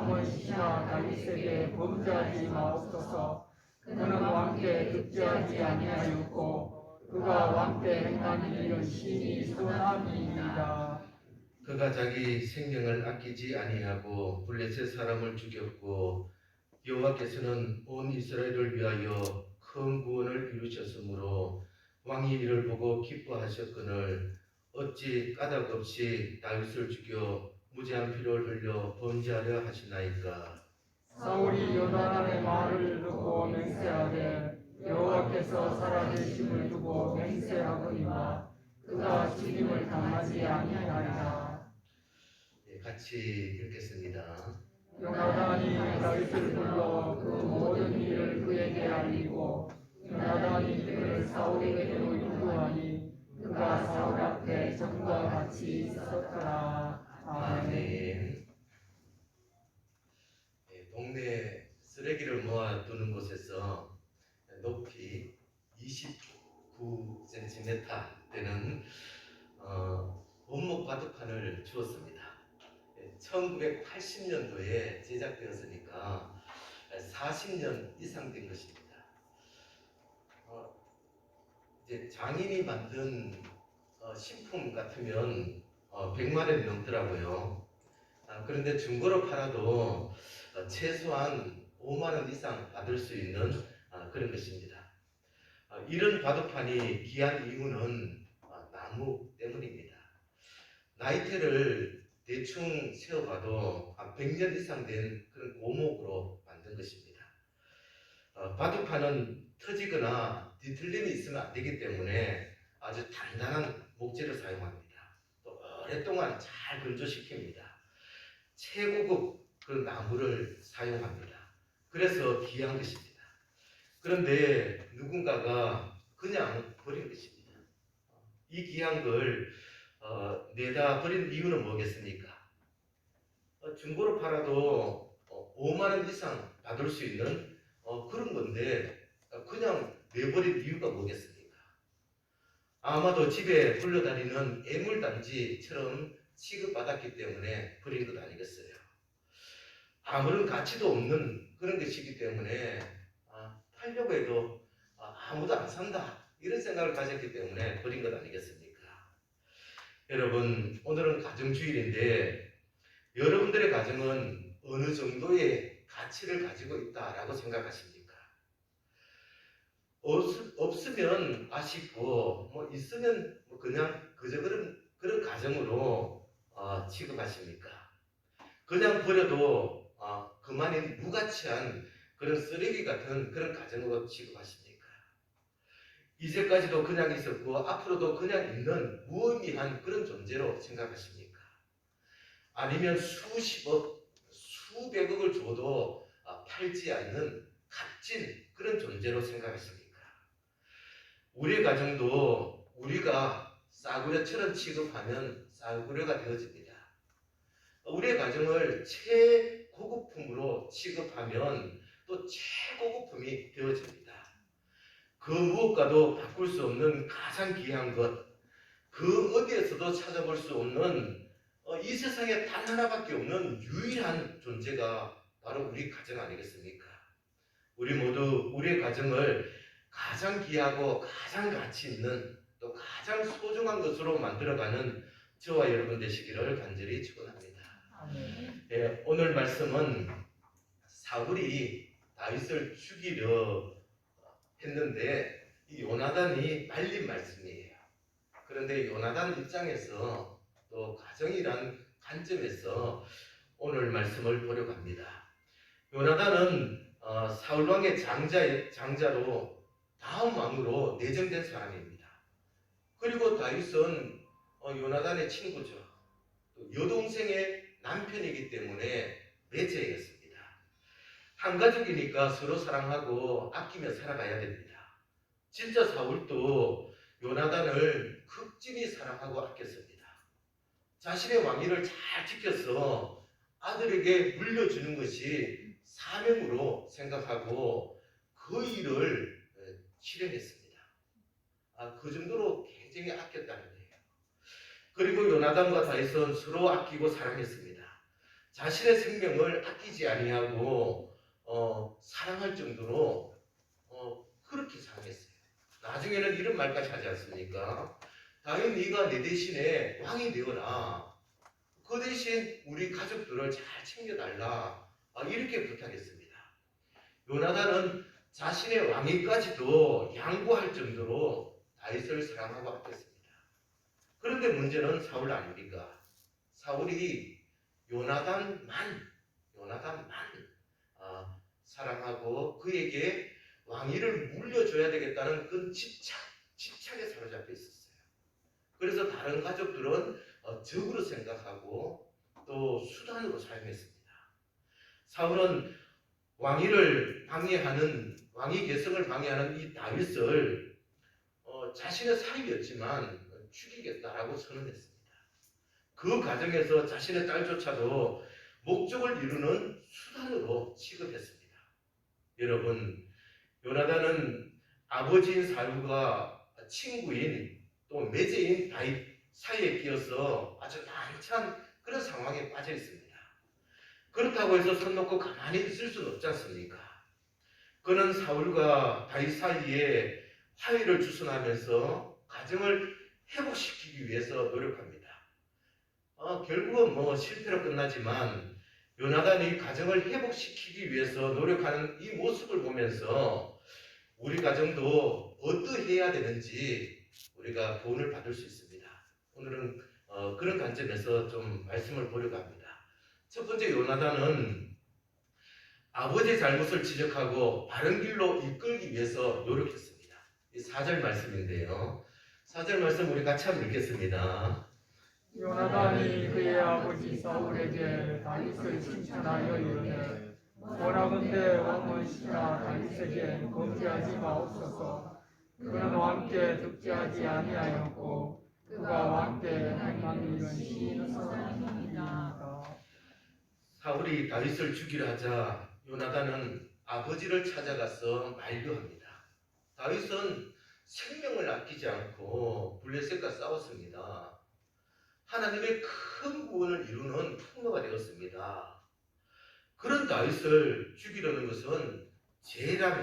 남은 시나 다윗에게 범죄하지 마옵소서. 그는 왕께 득죄하지 아니하였고 그가 왕께 행한 일은 심히 선함이니이다. 그가 자기 생명을 아끼지 아니하고 블레셋 사람을 죽였고 여호와께서는 온 이스라엘을 위하여 큰 구원을 이루셨으므로 왕이 이를 보고 기뻐하셨거늘 어찌 까닭 없이 다윗을 죽여 무죄한 피를 흘려 범죄하려 하시나이까. 사울이 요나단의 말을 듣고 맹세하되 여호와께서 살아계심을 두고 맹세하거니와 그가 죽임을 당하지 아니하리라. 같이 읽겠습니다. 요나단이 다윗을 불러 그 모든 일을 그에게 알리고 요나단이 그를 사울에게로 인도하니 그가 사울 앞에 전과 같이 있었더라. 아멘. 동네 쓰레기를 모아두는 곳에서 높이 29cm 되는 원목 바둑판을 주었습니다. 1980년도에 제작되었으니까 40년 이상 된 것입니다. 이제 장인이 만든 신품 같으면 100만 원이 넘더라고요. 그런데 중고로 팔아도 최소한 5만 원 이상 받을 수 있는 그런 것입니다. 이런 바둑판이 귀한 이유는 나무 때문입니다. 나이테를 대충 세어봐도 100년 이상 된 그런 고목으로 만든 것입니다. 바둑판은 터지거나 뒤틀림이 있으면 안 되기 때문에 아주 단단한 목재를 사용합니다. 또 오랫동안 잘 건조시킵니다. 최고급 그 나무를 사용합니다. 그래서 귀한 것입니다. 그런데 누군가가 그냥 버린 것입니다. 이 귀한 걸 내다 버린 이유는 뭐겠습니까? 중고로 팔아도 5만 원 이상 받을 수 있는 그런 건데 그냥 내버린 이유가 뭐겠습니까? 아마도 집에 굴러다니는 애물단지처럼 취급받았기 때문에 버린 것 아니겠어요? 아무런 가치도 없는 그런 것이기 때문에 팔려고 해도 아무도 안 산다 이런 생각을 가졌기 때문에 버린 것 아니겠습니까? 여러분, 오늘은 가정주일인데 여러분들의 가정은 어느 정도의 가치를 가지고 있다라고 생각하십니까? 없으면 아쉽고 있으면 그냥 그저 그런 가정으로 취급하십니까? 그냥 버려도 그만인 무가치한 그런 쓰레기 같은 그런 가정으로 취급하십니까? 이제까지도 그냥 있었고 앞으로도 그냥 있는 무의미한 그런 존재로 생각하십니까? 아니면 수십억, 수백억을 줘도 팔지 않는 값진 그런 존재로 생각하십니까? 우리의 가정도 우리가 싸구려처럼 취급하면 싸구려가 되어집니다. 우리의 가정을 최고급품으로 취급하면 또 최고급품이 되어집니다. 그 무엇과도 바꿀 수 없는 가장 귀한 것, 그 어디에서도 찾아볼 수 없는 이 세상에 단 하나밖에 없는 유일한 존재가 바로 우리 가정 아니겠습니까? 우리 모두 우리의 가정을 가장 귀하고 가장 가치 있는 또 가장 소중한 것으로 만들어가는 저와 여러분 되시기를 간절히 축원합니다. 예, 오늘 말씀은 사울이 다윗을 죽이려 했는데 이 요나단이 말린 말씀이에요. 그런데 요나단 입장에서 또 가정이란 관점에서 오늘 말씀을 보려고 합니다. 요나단은 사울왕의 장자로 다음 왕으로 내정된 사람입니다. 그리고 다윗은 요나단의 친구죠. 여동생의 남편이기 때문에 매제였습니다. 한 가족이니까 서로 사랑하고 아끼며 살아가야 됩니다. 진짜 사울도 요나단을 극진히 사랑하고 아꼈습니다. 자신의 왕위를 잘 지켜서 아들에게 물려주는 것이 사명으로 생각하고 그 일을 실행했습니다. 그 정도로 굉장히 아꼈다는 거예요. 그리고 요나단과 다윗은 서로 아끼고 사랑했습니다. 자신의 생명을 아끼지 아니하고 사랑할 정도로 그렇게 사랑했어요. 나중에는 이런 말까지 하지 않습니까? 다윗 네가 내 대신에 왕이 되어라. 그 대신 우리 가족들을 잘 챙겨달라. 이렇게 부탁했습니다. 요나단은 자신의 왕위까지도 양보할 정도로 다윗을 사랑하고 아꼈습니다. 그런데 문제는 사울 아닙니까? 사울이 요나단만 사랑하고 그에게 왕위를 물려줘야 되겠다는 그 집착에 사로잡혀 있었어요. 그래서 다른 가족들은 적으로 생각하고 또 수단으로 사용했습니다. 사울은 왕위 계승을 방해하는 이 다윗을 자신의 사위였지만 죽이겠다라고 선언했습니다. 그 과정에서 자신의 딸조차도 목적을 이루는 수단으로 취급했습니다. 여러분, 요나단은 아버지인 사울과 친구인 또 매제인 다윗 사이에 끼어서 아주 난처한 그런 상황에 빠져 있습니다. 그렇다고 해서 손 놓고 가만히 있을 수는 없지 않습니까? 그는 사울과 다윗 사이에 화해를 주선하면서 가정을 회복시키기 위해서 노력합니다. 결국은 실패로 끝나지만 요나단이 가정을 회복시키기 위해서 노력하는 이 모습을 보면서 우리 가정도 어떠해야 되는지 우리가 교훈을 받을 수 있습니다. 오늘은 그런 관점에서 좀 말씀을 보려고 합니다. 첫 번째, 요나단은 아버지의 잘못을 지적하고 바른 길로 이끌기 위해서 노력했습니다. 이 4절 말씀인데요. 4절 말씀 우리 같이 한번 읽겠습니다. 요나단이 그의 아버지 사울에게 다윗을 칭찬하여 이르되 원하건대 왕은 시나 다윗에게 범죄하지 마옵소서. 그는 왕께 득죄하지 아니하였고 그가 왕께 행한 일은 신선함이니이다. 사울이 다윗을 죽이려 하자 요나단은 아버지를 찾아가서 만류합니다. 다윗은 생명을 아끼지 않고 블레셋과 싸웠습니다. 하나님의 큰 구원을 이루는 통로가 되었습니다. 그런 다윗을 죽이려는 것은 죄입니다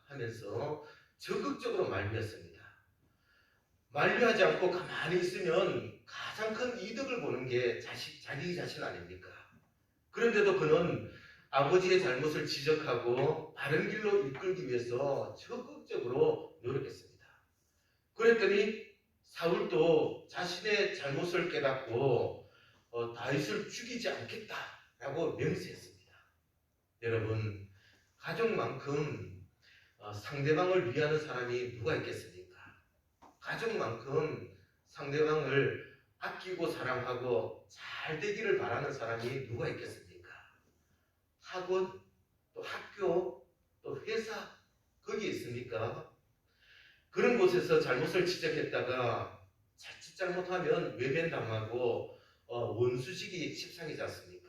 하면서 적극적으로 만류했습니다. 만류하지 않고 가만히 있으면 가장 큰 이득을 보는 게 자기 자신 아닙니까? 그런데도 그는 아버지의 잘못을 지적하고 바른 길로 이끌기 위해서 적극적으로 노력했습니다. 그랬더니 사울도 자신의 잘못을 깨닫고 다윗을 죽이지 않겠다라고 맹세했습니다. 여러분, 가족만큼 상대방을 위하는 사람이 누가 있겠습니까? 가족만큼 상대방을 아끼고 사랑하고 잘 되기를 바라는 사람이 누가 있겠습니까? 학원, 또 학교, 또 회사, 거기에 있습니까? 그런 곳에서 잘못을 지적했다가 자칫 잘못하면 외면당하고 원수지기 십상이지 않습니까?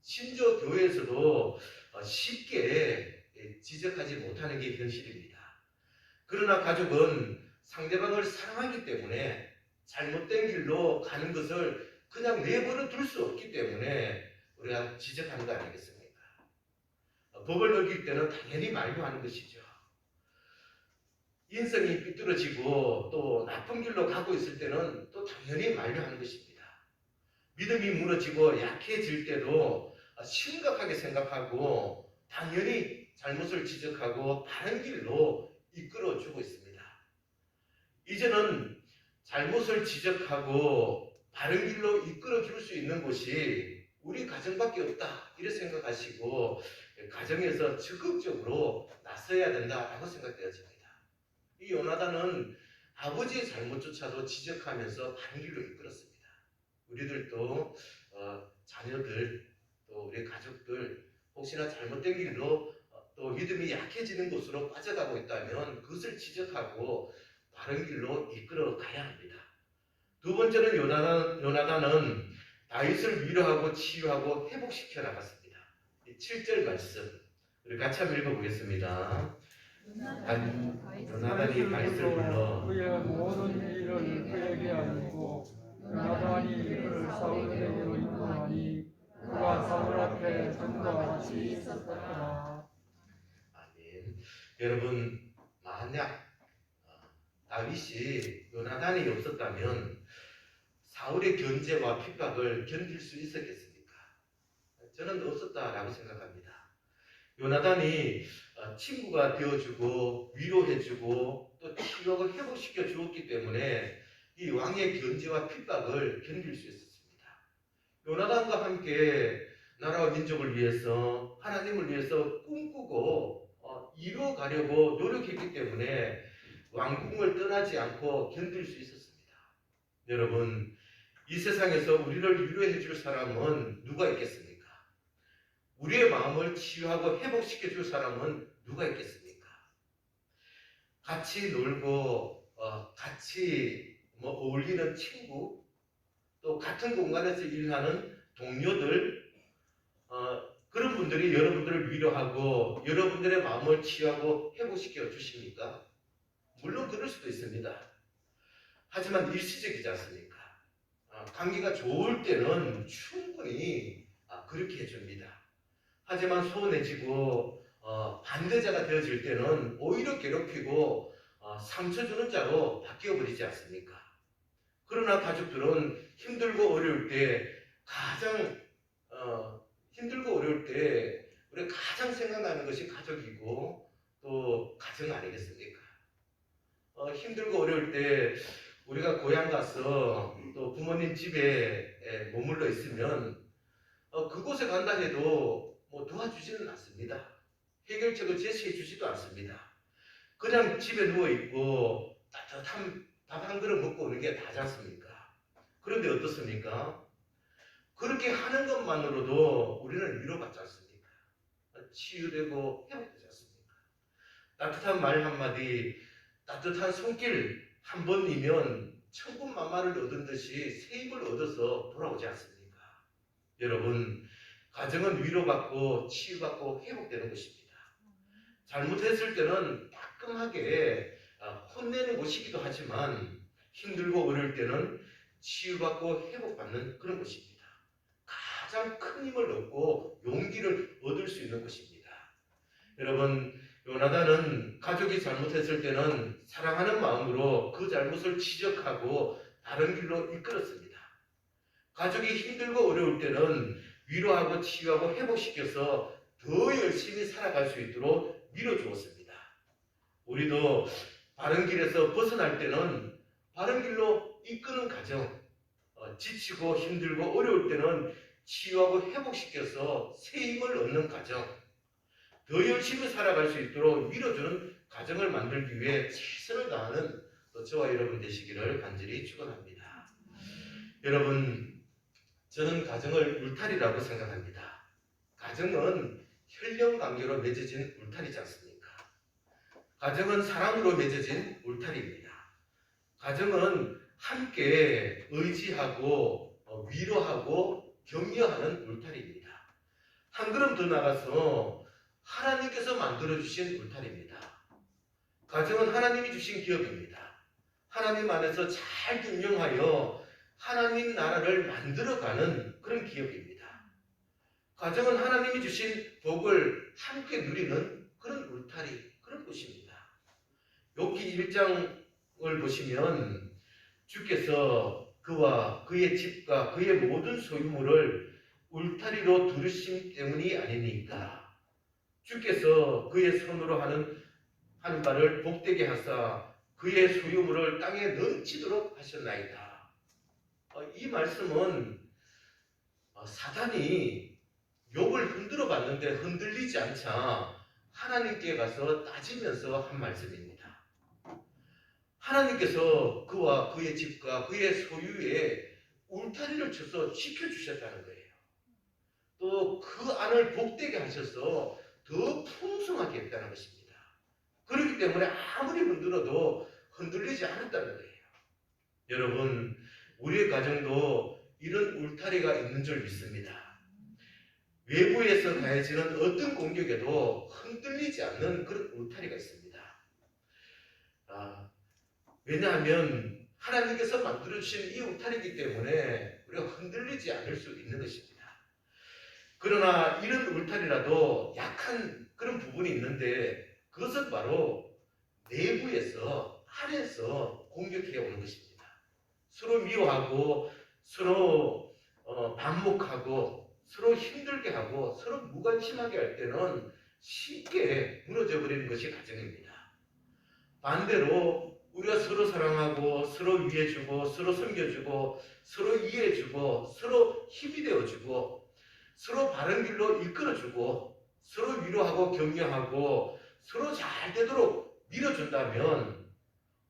심지어 교회에서도 쉽게 지적하지 못하는 게 현실입니다. 그러나 가족은 상대방을 사랑하기 때문에 잘못된 길로 가는 것을 그냥 내버려 둘 수 없기 때문에 우리가 지적하는 거 아니겠습니까? 법을 어길 때는 당연히 만류하는 것이죠. 인성이 삐뚤어지고 또 나쁜 길로 가고 있을 때는 또 당연히 만류하는 것입니다. 믿음이 무너지고 약해질 때도 심각하게 생각하고 당연히 잘못을 지적하고 바른 길로 이끌어주고 있습니다. 이제는 잘못을 지적하고 바른 길로 이끌어줄 수 있는 곳이 우리 가정밖에 없다 이렇게 생각하시고 가정에서 적극적으로 나서야 된다라고 생각되어집니다. 이 요나단은 아버지의 잘못조차도 지적하면서 바른 길로 이끌었습니다. 우리들도 자녀들 또 우리 가족들 혹시나 잘못된 길로 또 믿음이 약해지는 곳으로 빠져가고 있다면 그것을 지적하고 바른 길로 이끌어 가야 합니다. 두 번째는 요나단은 다윗을 위로하고 치유하고 회복시켜 나갔습니다. 7절 말씀 우리 같이 한번 읽어보겠습니다. 요나단이 다윗을 불러 그의 모든 일을 그에게 알리고 요나단이 그를 사울에게로 인도하니 그가 사울 앞에 전과 같이 있었더라. 아멘. 여러분, 만약 다윗이 요나단이 없었다면 사울의 견제와 핍박을 견딜 수 있었겠습니까? 저는 없었다라고 생각합니다. 요나단이 친구가 되어주고 위로해주고 또 치유하고 회복시켜 주었기 때문에 이 왕의 견제와 핍박을 견딜 수 있었습니다. 요나단과 함께 나라와 민족을 위해서 하나님을 위해서 꿈꾸고 이루어가려고 노력했기 때문에 왕궁을 떠나지 않고 견딜 수 있었습니다. 여러분, 이 세상에서 우리를 위로해 줄 사람은 누가 있겠습니까? 우리의 마음을 치유하고 회복시켜 줄 사람은 누가 있겠습니까? 같이 놀고 같이 어울리는 친구, 또 같은 공간에서 일하는 동료들, 그런 분들이 여러분들을 위로하고 여러분들의 마음을 치유하고 회복시켜 주십니까? 물론 그럴 수도 있습니다. 하지만 일시적이지 않습니까? 감기가 좋을 때는 충분히 그렇게 해줍니다. 하지만 소원해지고 반대자가 되어질 때는 오히려 괴롭히고 상처 주는 자로 바뀌어버리지 않습니까? 그러나 가족들은 힘들고 어려울 때 가장 힘들고 어려울 때 우리가 가장 생각나는 것이 가족이고 또 가정 아니겠습니까? 힘들고 어려울 때 우리가 고향 가서 또 부모님 집에 머물러 있으면 그곳에 간다 해도 도와주지는 않습니다. 해결책을 제시해 주지도 않습니다. 그냥 집에 누워있고 따뜻한 밥 한 그릇 먹고 오는 게 다지 않습니까? 그런데 어떻습니까? 그렇게 하는 것만으로도 우리는 위로받지 않습니까? 치유되고 회복되지 않습니까? 따뜻한 말 한마디, 따뜻한 손길 한 번이면 천군만마를 얻은 듯이 새 힘을 얻어서 돌아오지 않습니까? 여러분, 가정은 위로받고 치유받고 회복되는 것입니다. 잘못했을 때는 따끔하게 혼내는 곳이기도 하지만 힘들고 어려울 때는 치유받고 회복받는 그런 것입니다. 가장 큰 힘을 얻고 용기를 얻을 수 있는 것입니다. 여러분, 요나단은 가족이 잘못했을 때는 사랑하는 마음으로 그 잘못을 지적하고 다른 길로 이끌었습니다. 가족이 힘들고 어려울 때는 위로하고 치유하고 회복시켜서 더 열심히 살아갈 수 있도록 밀어주었습니다. 우리도 바른 길에서 벗어날 때는 바른 길로 이끄는 과정, 지치고 힘들고 어려울 때는 치유하고 회복시켜서 새 힘을 얻는 과정, 더 열심히 살아갈 수 있도록 밀어주는 과정을 만들기 위해 최선을 다하는 저와 여러분 되시기를 간절히 축원합니다. 여러분, 저는 가정을 울타리라고 생각합니다. 가정은 혈연관계로 맺어진 울타리지 않습니까? 가정은 사랑으로 맺어진 울타리입니다. 가정은 함께 의지하고 위로하고 격려하는 울타리입니다. 한 걸음 더 나가서 하나님께서 만들어주신 울타리입니다. 가정은 하나님이 주신 기업입니다. 하나님 안에서 잘 균형하여 하나님 나라를 만들어가는 그런 기업입니다. 가정은 하나님이 주신 복을 함께 누리는 그런 울타리, 그런 곳입니다. 욥기 1장을 보시면 주께서 그와 그의 집과 그의 모든 소유물을 울타리로 두르심 때문이 아니니까 주께서 그의 손으로 하는 바를 복되게 하사 그의 소유물을 땅에 넘치도록 하셨나이다. 이 말씀은 사단이 욥을 흔들어 봤는데 흔들리지 않자 하나님께 가서 따지면서 한 말씀입니다. 하나님께서 그와 그의 집과 그의 소유에 울타리를 쳐서 지켜주셨다는 거예요. 또 그 안을 복되게 하셔서 더 풍성하게 했다는 것입니다. 그렇기 때문에 아무리 흔들어도 흔들리지 않았다는 거예요. 여러분, 우리의 가정도 이런 울타리가 있는 줄 믿습니다. 외부에서 가해지는 어떤 공격에도 흔들리지 않는 그런 울타리가 있습니다. 왜냐하면 하나님께서 만들어주신 이 울타리이기 때문에 우리가 흔들리지 않을 수 있는 것입니다. 그러나 이런 울타리라도 약한 그런 부분이 있는데 그것은 바로 내부에서 안에서 공격해 오는 것입니다. 서로 미워하고 서로 반목하고 서로 힘들게 하고 서로 무관심하게 할 때는 쉽게 무너져 버리는 것이 가정입니다. 반대로 우리가 서로 사랑하고 서로 위해주고 서로 섬겨주고 서로 이해해주고 서로 힘이 되어주고 서로 바른 길로 이끌어주고 서로 위로하고 격려하고 서로 잘 되도록 밀어준다면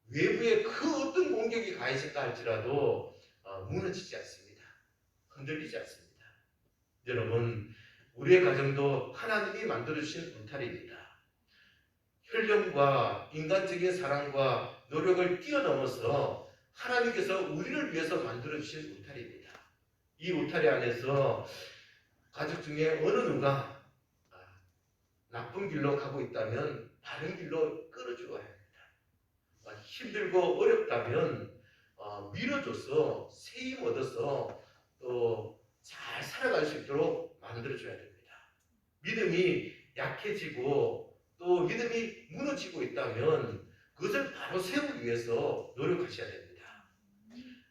외부에 그 어떤 공격이 가해질까 할지라도 무너지지 않습니다. 흔들리지 않습니다. 여러분, 우리의 가정도 하나님이 만들어주신 울타리입니다. 혈령과 인간적인 사랑과 노력을 뛰어넘어서 하나님께서 우리를 위해서 만들어주신 울타리입니다. 이 울타리 안에서 가족 중에 어느 누가 나쁜 길로 가고 있다면 바른 길로 끌어주어야 합니다. 힘들고 어렵다면 밀어줘서 세임 얻어서 또 잘 살아갈 수 있도록 만들어줘야 됩니다. 믿음이 약해지고 또 믿음이 무너지고 있다면 그것을 바로 세우기 위해서 노력하셔야 됩니다.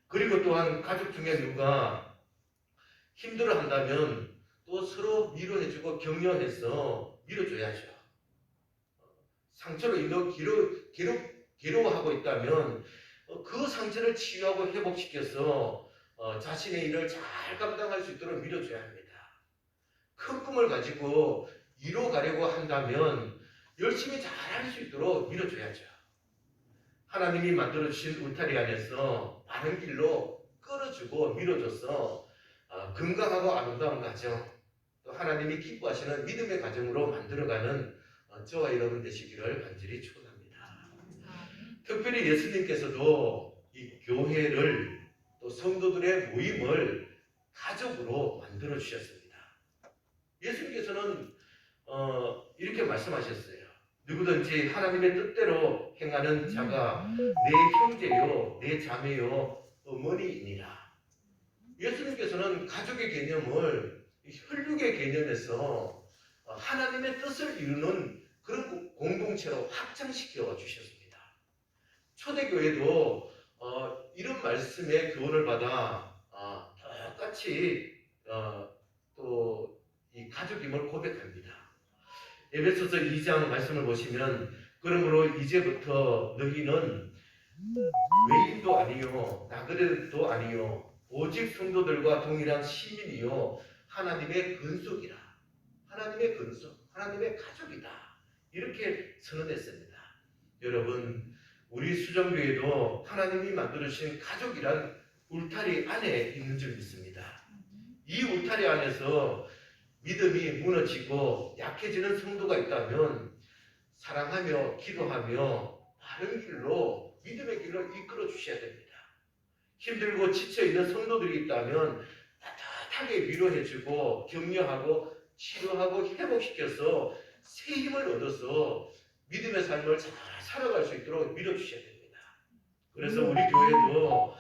그리고 또한 가족 중에 누가 힘들어 한다면 또 서로 위로해주고 격려해서 밀어줘야죠. 상처로 인해 괴로워하고 있다면 그 상처를 치유하고 회복시켜서 자신의 일을 잘 감당할 수 있도록 밀어줘야 합니다. 큰 꿈을 가지고 이뤄가려고 한다면 열심히 잘할 수 있도록 밀어줘야죠. 하나님이 만들어주신 울타리 안에서 바른 길로 끌어주고 밀어줘서 건강하고 아름다운 가정, 또 하나님이 기뻐하시는 믿음의 가정으로 만들어가는 저와 여러분 되시기를 간절히 축원합니다. 특별히 예수님께서도 이 교회를 또 성도들의 모임을 가족으로 만들어 주셨습니다. 예수님께서는 이렇게 말씀하셨어요. 누구든지 하나님의 뜻대로 행하는 자가 내 형제요, 내 자매요, 어머니이니라. 예수님께서는 가족의 개념을 혈육의 개념에서 하나님의 뜻을 이루는 그런 공동체로 확장시켜 주셨습니다. 초대교회도 이런 말씀의 교훈을 받아 똑같이 또 이 가족임을 고백합니다. 에베소서 2장 말씀을 보시면 그러므로 이제부터 너희는 외인도 아니요 나그네도 아니요 오직 성도들과 동일한 시민이요 하나님의 근속이라. 하나님의 근속, 하나님의 가족이다. 이렇게 선언했습니다. 여러분, 우리 수정교회도 하나님이 만들어주신 가족이란 울타리 안에 있는 줄 믿습니다. 이 울타리 안에서 믿음이 무너지고 약해지는 성도가 있다면 사랑하며 기도하며 바른 길로 믿음의 길로 이끌어 주셔야 됩니다. 힘들고 지쳐있는 성도들이 있다면 따뜻하게 위로해주고 격려하고 치료하고 회복시켜서 새 힘을 얻어서 믿음의 삶을 잘 살아갈 수 있도록 밀어주셔야 됩니다. 그래서 우리 교회도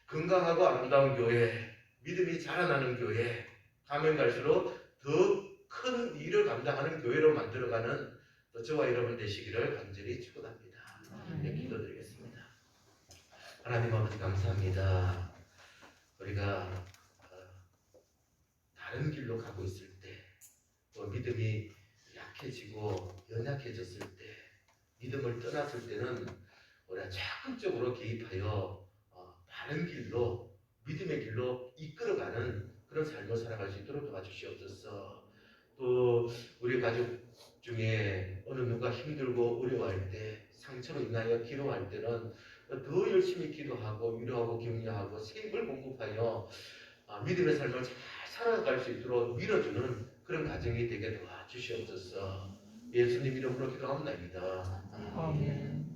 건강하고 아름다운 교회, 믿음이 자라나는 교회, 가면 갈수록 더 큰 일을 감당하는 교회로 만들어가는 저와 여러분 되시기를 간절히 축원합니다. 네, 기도드리겠습니다. 하나님 아버지 감사합니다. 우리가 다른 길로 가고 있을 때, 또 믿음이 약해지고 연약해졌을 때, 믿음을 떠났을 때는 우리가 적극적으로 개입하여 다른 길로, 믿음의 길로 이끌어가는 그런 삶을 살아갈 수 있도록 도와주시옵소서. 또 우리 가족 중에 어느 누가 힘들고 어려워할 때, 상처로 인하여 기도할 때는 더 열심히 기도하고 위로하고 격려하고 새 힘을 공급하여 믿음의 삶을 잘 살아갈 수 있도록 밀어주는 그런 가정이 되게 도와주시옵소서. 예수님 이름으로 기도합니다. 아멘.